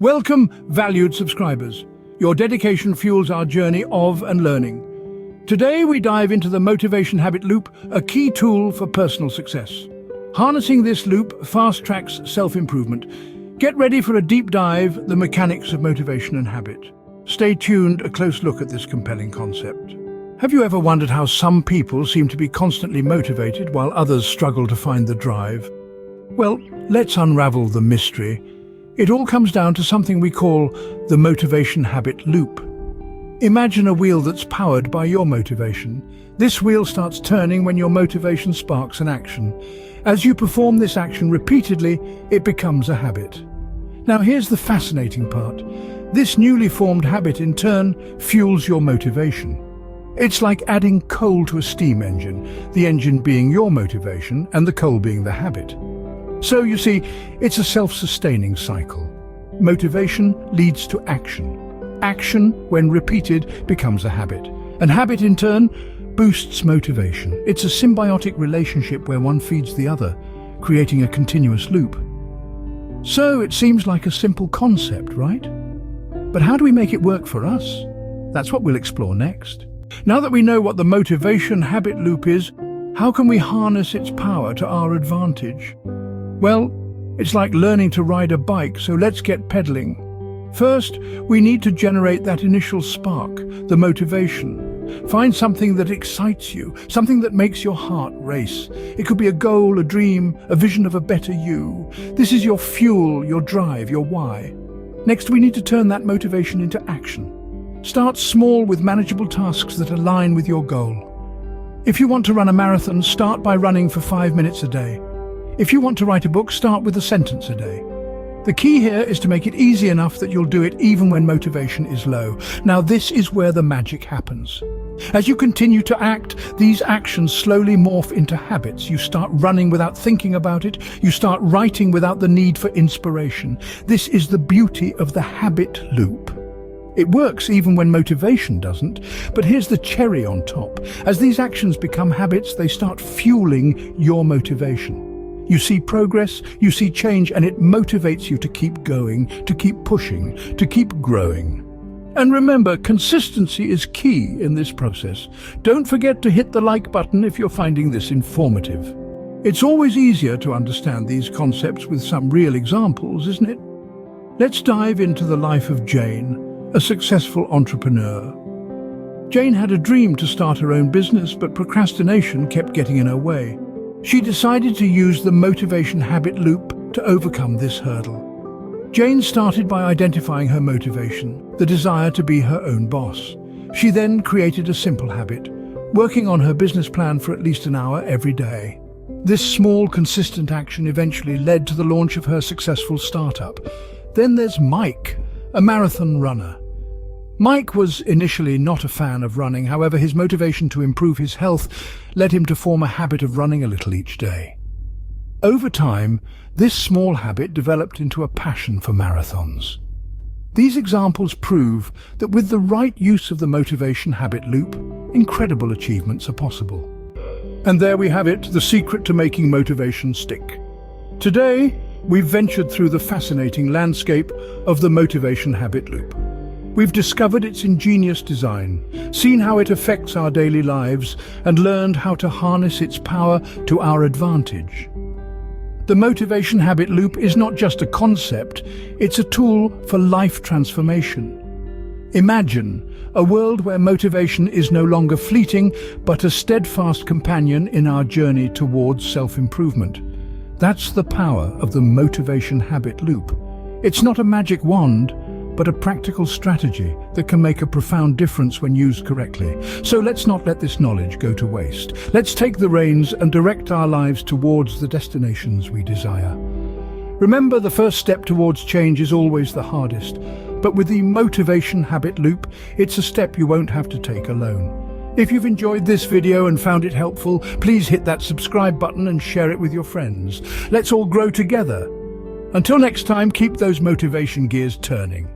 Welcome, valued subscribers. Your dedication fuels our journey of and learning. Today we dive into the motivation habit loop, a key tool for personal success. Harnessing this loop fast-tracks self-improvement. Get ready for a deep dive, the mechanics of motivation and habit. Stay tuned, a close look at this compelling concept. Have you ever wondered how some people seem to be constantly motivated while others struggle to find the drive? Well, let's unravel the mystery. It all comes down to something we call the motivation habit loop. Imagine a wheel that's powered by your motivation. This wheel starts turning when your motivation sparks an action. As you perform this action repeatedly, it becomes a habit. Now here's the fascinating part. This newly formed habit in turn fuels your motivation. It's like adding coal to a steam engine, the engine being your motivation and the coal being the habit. So you see, it's a self-sustaining cycle. Motivation leads to action. Action, when repeated, becomes a habit. And habit, in turn, boosts motivation. It's a symbiotic relationship where one feeds the other, creating a continuous loop. So it seems like a simple concept, right? But how do we make it work for us? That's what we'll explore next. Now that we know what the motivation habit loop is, how can we harness its power to our advantage? Well, it's like learning to ride a bike, so let's get pedaling. First, we need to generate that initial spark, the motivation. Find something that excites you, something that makes your heart race. It could be a goal, a dream, a vision of a better you. This is your fuel, your drive, your why. Next, we need to turn that motivation into action. Start small with manageable tasks that align with your goal. If you want to run a marathon, start by running for 5 minutes a day. If you want to write a book, start with a sentence a day. The key here is to make it easy enough that you'll do it even when motivation is low. Now this is where the magic happens. As you continue to act, these actions slowly morph into habits. You start running without thinking about it. You start writing without the need for inspiration. This is the beauty of the habit loop. It works even when motivation doesn't, but here's the cherry on top. As these actions become habits, they start fueling your motivation. You see progress, you see change, and it motivates you to keep going, to keep pushing, to keep growing. And remember, consistency is key in this process. Don't forget to hit the like button if you're finding this informative. It's always easier to understand these concepts with some real examples, isn't it? Let's dive into the life of Jane, a successful entrepreneur. Jane had a dream to start her own business, but procrastination kept getting in her way. She decided to use the motivation habit loop to overcome this hurdle. Jane started by identifying her motivation, the desire to be her own boss. She then created a simple habit, working on her business plan for at least an hour every day. This small, consistent action eventually led to the launch of her successful startup. Then there's Mike, a marathon runner. Mike was initially not a fan of running, however his motivation to improve his health led him to form a habit of running a little each day. Over time, this small habit developed into a passion for marathons. These examples prove that with the right use of the motivation habit loop, incredible achievements are possible. And there we have it, the secret to making motivation stick. Today, we've ventured through the fascinating landscape of the motivation habit loop. We've discovered its ingenious design, seen how it affects our daily lives, and learned how to harness its power to our advantage. The motivation habit loop is not just a concept, it's a tool for life transformation. Imagine a world where motivation is no longer fleeting, but a steadfast companion in our journey towards self-improvement. That's the power of the motivation habit loop. It's not a magic wand, but a practical strategy that can make a profound difference when used correctly. So let's not let this knowledge go to waste. Let's take the reins and direct our lives towards the destinations we desire. Remember, the first step towards change is always the hardest, but with the motivation habit loop, it's a step you won't have to take alone. If you've enjoyed this video and found it helpful, please hit that subscribe button and share it with your friends. Let's all grow together. Until next time, keep those motivation gears turning.